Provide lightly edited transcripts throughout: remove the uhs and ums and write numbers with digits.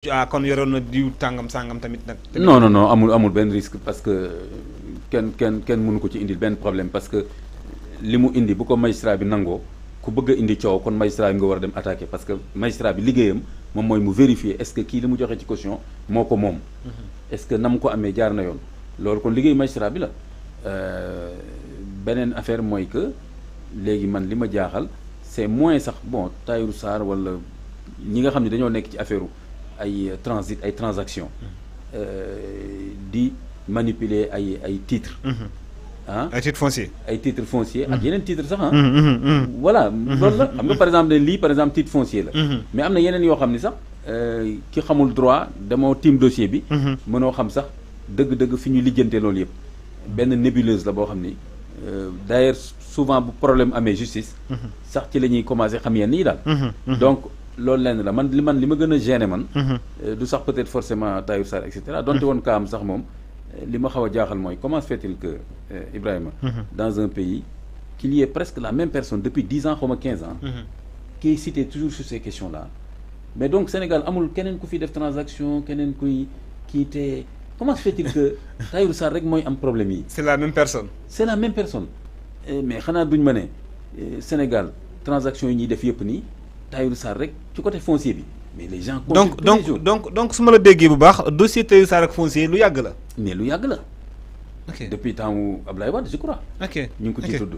kon yoroon na diw tàngam sàngam tamit nag. non non non amul benn risque parce que kenn mënu ko ci indil benn problème parce que li mu indi bu ko magistrat bi nangoo ku bëgg a indi coow kon magistrat bi nga war a dem attaquer parce que magistrat bi liggéeyam moom mooy mu vérifier est-ce que kii li mu joxe ci caution moo ko moom. est-ce que na mu ko amee jaar na yoon. loolu kon liggéey magistrat bi la beneen affaire mooy que léegi man li ma jaaxal c'est moins sax bon Tahirou Sarr wala ñi nga xam ne dañoo nekk ci affaire ay transit ay transactions di manipuler ay titres. ay titres fonciers. ay titres fonciers ak yeneen titres sax voilà loolu la xam nga par exemple lii par exemple titre foncier la. mais am na yeneen yoo xam ni sax ki xamul droit damoo tiim dossier bi. mënoo xam sax dëgg-dëgg fi ñu lijjante loolu yëpp. benn nébuleuse la boo xam ni d'ailleurs souvent bu problème amee justice. sax ci la ñuy commencer xam yenn yi daal. donc. loolu lenn la man li ma gën a gêné man. du sax peut-être forcément Tahirou Sarr et cetera donte woon kaam sax moom li ma xaw a jaaxal mooy comment se fait-il que Ibrahima. dans un pays qu'il y ait presque la même personne depuis 10 ans xaw ma 15 ans. qui est cité toujours sur ces questions là. mais donc Sénégal amul keneen ku fi def transaction keneen kuy kii te comment se fait-il que Tahirou Sarr rek mooy am problème yi. c'est la même personne. c'est la même personne mais xanaa duñ ma ne Sénégal transaction yi ñuy def yëpp nii. Tahirou Sarr rek ci côté foncier bi mais les gens. donc su ma la déggee bu baax dossier Tahirou Sarr ak foncier lu yàgg la. mais lu yàgg la. ok depuis temps wu Ablaye Wade je crois. ok ñu ngi ko ciy tudd.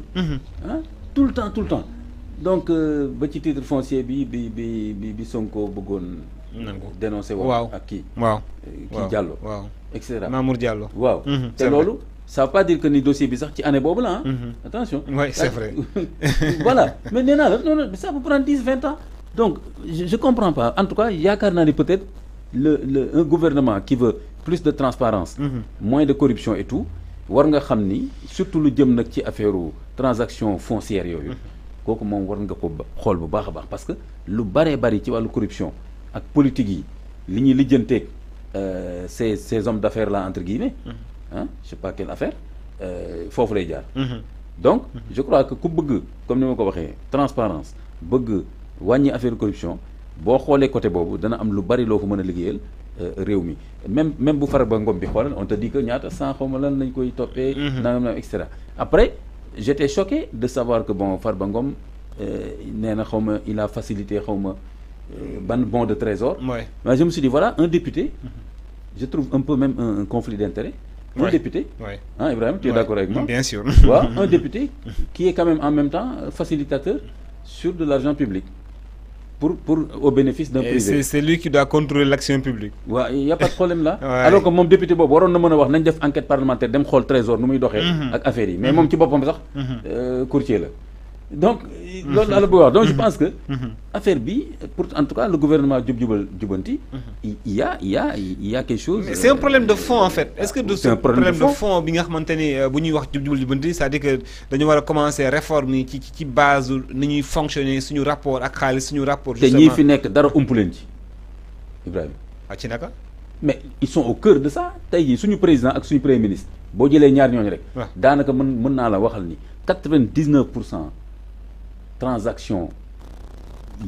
tout le temps donc ba ci titre foncier bi Sonko bëggoon. nangu dénoncé waaw ak kii. waaw kii Diallo. waaw et cetera Mamour Diallo. waaw te loolu. ça veut pas dire que ni dossier bi sax ci année boobu la attention. oui c'est vrai. voilà mais nee naa la non ça peut prendre 10-20 ans. donc je comprends pas en tout cas yaakaar naa ni peut-être un gouvernement qui veut plus de transparence moins de corruption et tout war nga xam ni surtout lu jëm nag ci affaire transaction foncière yooyu kooku moom war nga ko xool bu baax a baax parce que lu bari ci wàllu corruption ak politique yi li ñuy lijjanteeg ces hommes d'affaires là entre guillemets je sais pas quelle affaire foofu lay jaar donc je crois que ku bëgg comme ni ma ko waxee transparence bëgg wàññi affaire corruption boo xoolee côté boobu dana am lu bari loo fa mën a liggéeyal réew mi même bu Farba Ngom bi xoolal on te dit que ñaata sans xaw ma lan lañ koy toppee nangam et cetera après j'étais choqué de savoir que bon Farba Ngom nee na xaw ma il a facilité xaw ma ban bon de trésor mais je me suis dit voilà un député je trouve un peu même un conflit d'intérêt un député Ibrahima tu es d'accord avec moi bien sûr waaw un député qui est quand même en même temps facilitateur sur de l'argent public pour au bénéfice d'un privé. C'est lui qui doit contrôler l'action publique. waaw il y a pas de problème là. alors que moom député boobu waroon na mën a wax nañ def enquête parlementaire dem xool trésor nu muy doxee. ak affaire yi mais moom ci boppam sax. courtier la. donc loolu laa la bëgg wax donc je pense que. affaire bi pour en tout cas le gouvernement jubanti. il y a quelque chose. mais c'est un problème de fond en fait. est-ce que c'est un problème de fond bi nga xamante ni bu ñuy wax jubanti c'est-à-dire que dañu war a commencer réforme yi ci base ni ñuy fonctionner suñu rapport ak xaalis suñu rapport. justement te ñii fi nekk dara ump leen ci Ibrahima. ci naka. mais ils sont au cœur de ça tey jii suñu président ak suñu premier ministre boo jëlee ñaar ñooñu rek. daanaka mën naa la waxal ni 99% transaction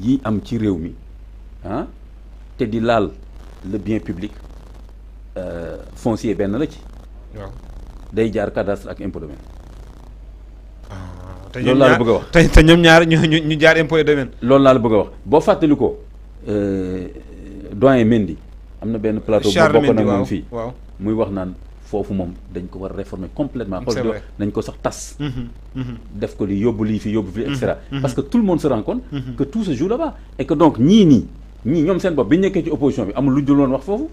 yi am ci réew mi te di laal le bien public foncier benn la ci. waaw day jaar cadastre ak impôt domaine. te loolu laa la bëgg a wax te ñoom ñaar ñu jaar impôt domaine. loolu laa la bëgg a wax boo fàttali ko doyen Mendy am na benn plateau. boo bokkoon ak moom fii muy wax naan. foofu moom dañ ko war a réformer complètement xool nañ ko sax tas def ko li yóbbu lii fi yóbbu fi et cetera parce que tout le monde se rend compte que tout se joue là-bas et que donc ñii ñoom seen bopp bi ñu nekkee ci opposition bi amul lu dul woon wax foofu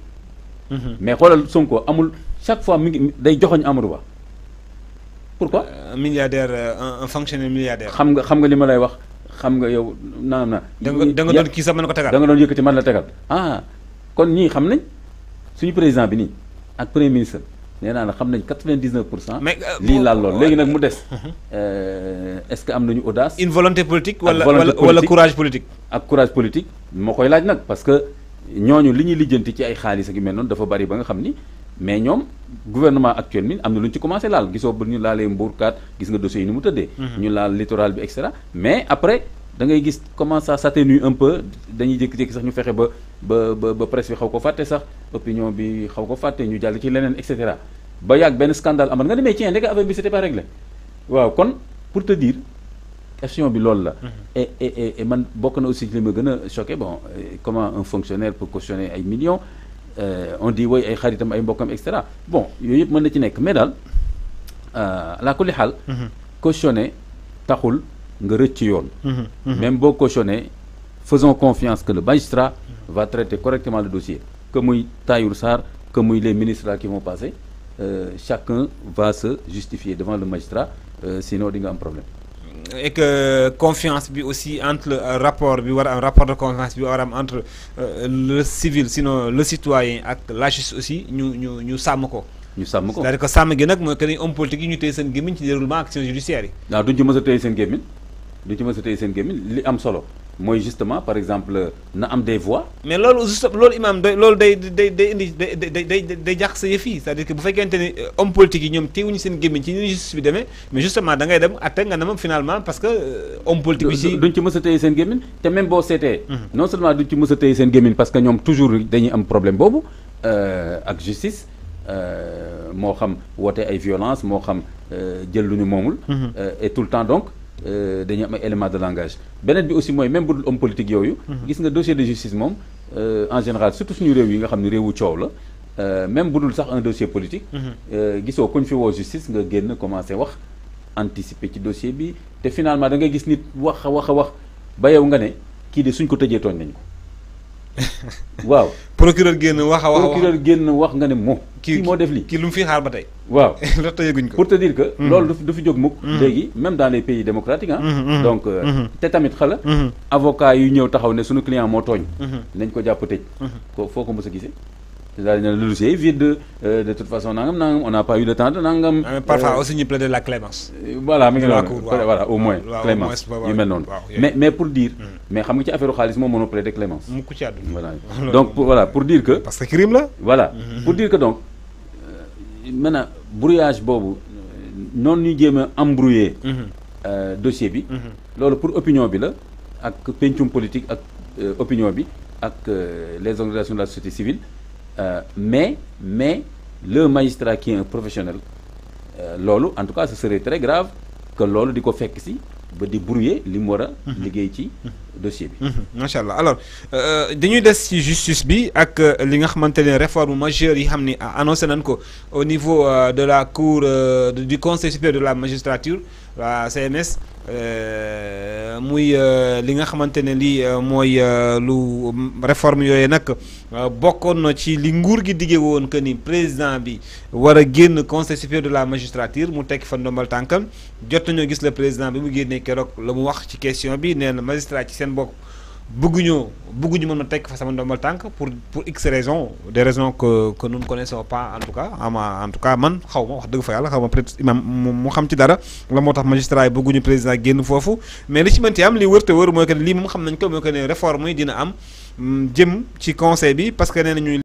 mais xoolal Sonko amul chaque fois mi ngi day joxoñ Amadou Ba pourquoi un milliardaire un fonctionnaire milliardaire xam nga li ma lay wax xam nga yow da nga doon kii sax mën ko tegal da nga doon yëkkati man la tegal kon ñii xam nañ suñu président bi nii ak premier ministre nee naa la xam nañ 99%. mais lii laal lool léegi nag mu des. est-ce que am nañu audace. une volonté politique wala courage politique. ak courage politique moo koy laaj nag parce que ñooñu li ñuy lijjanti ci ay xaalis ak yu mel noonu dafa bari ba nga xam ni mais ñoom gouvernement actuel mi am na lu ñu ci commencé laal gisoo ba ñu laalee Mbourkat gis nga dossier yi ni mu tëddee. ñu laal littoral bi et cetera mais après da ngay gis comment ça s'atténue un peu dañuy jékki-jékki sax ñu fexe ba presse bi xaw ko fàtte sax opinion bi xaw ko fàtte ñu jàll ci leneen et cetera ba yàgg benn scandale amoon nga ne mais tiens ndeke affaire bi c'était pas réglé waaw kon pour te dire question bi loolu la. et man bokk na aussi li ma gën a choqué bon comment un fonctionnaire peut cautionner ay millions on dit woy ay xaritam ay mbokkam et cetera bon yooyu yëpp mën na ci nekk mais daal la kulli xaal. cautionner taxul nga rëcc ci yoon. même boo cautionner faisons confiance que le magistrat va traiter correctement le dossier que muy Tahirou Sarr que muy les ministres là qui vont passer chacun va se justifier devant le magistrat sinon di nga am problème. Et que confiance bi aussi entre le rapport bi war a am rapport de confiance bi war a am entre le civil sinon le citoyen ak la justice aussi ñu sàmm ko. ñu sàmm ko c'est-à-dire que sàmm gi nag mooy que ni homme politique yi ñu téye seen gémmiñ ci déroulement action judiciaire yi. waaw duñ ci mës a téye seen gémmiñ duñ ci mës a téye seen gémmiñ li am solo mooy justement par exemple na am des voix. mais loolu juste loolu imam loolu day indi day jax sa yëf yi c'est-à-dire que bu fekkente ni homme politique yi ñoom téewuñu seen gémmiñ ci ni justice bi demee mais justement da ngay dem atte nga ne moom finalement parce que homme politique bi si duñ ci mës a téye seen gémmiñ te même boo seetee non seulement duñ ci mës a téye seen gémmiñ parce que ñoom toujours dañuy am problème boobu ak justice moo xam woote ay violence moo xam jël lu ñu moomul et tout le temps donc dañuy am ay éléments de langage beneen bi aussi mooy même bu dul homme politique yooyu gis nga dossier de justice moom en général surtout suñu réew yi nga xam ne réewu coow la même bu dul sax un dossier politique gisoo kuñ fi woo justice nga génn commencé wax anticiper ci dossier bi te finalement da ngay gis nit wax a wax ba yow nga ne kii de suñ ko tëjee tooñ nañ ko waaw procureur génn wax procureur génn wax nga ne moo kii moo def lii kii lu mu fi xaar ba tey waaw la tëyeguñ ko pour te dire que loolu du fi jóg mukk léegi même dans les pays démocratiques donc te tamit xala avocat yu ñëw taxaw ne suñu client moo tooñ nañ ko jàpp tëj ko foo ko mos a gisee c'est-à-dire le dossier est vide de toute façon nangam on n'a pas eu le temps de nangam parfois aussi ñu plaider la clémence voilà mi ngi noonu voilà au moins clémence yu mel noonu mais pour dire mais xam nga ci affaire xaalis moom mënoo plaider clémence mu ko ci àdduna voilà donc voilà pour dire que parce que crime la voilà pour dire que donc maintenant brouillage boobu noonu ñuy jéem a embrouiller dossier bi loolu pour opinion bi la ak pencum politique ak opinion bi ak les organisations de la société civile mais le magistrat qui est un professionnel loolu en tout cas ce serait très grave que loolu di ko fekk si ba di brouiller li mu war a liggéey ci dossier bi macha allah alors dañuy des ci justice bi ak li nga xamante ne réforme majeure yi xam ni annoncé nañ ko au niveau de la cour du conseil supérieur de la magistrature la CNS muy li nga xamante ne lii mooy lu réforme yooyu nag bokkoon na ci li nguur gi diggee woon que ni président bi war a génn conseil supérieur de la magistrature mu tekki fa ndombal tànkam jot nañoo gis le président bi mu génnee keroog la mu wax ci question bi nee na magistrat ci seen bopp bëgguñu mën a tekk fa sama ndombal tànk pour x raisons des raisons que nous ne connaissons pas en tout cas man xaw ma wax dëgg fa yàlla xaw ma peut-être imam mu xam ci dara la moo tax magistrat yi bëgguñu président génn foofu mais li ci mënti am li wër te wër mooy que lii moom xam nañ ko mooy que ne réforme yi dina am jëm ci conseil bi parce que nee nañu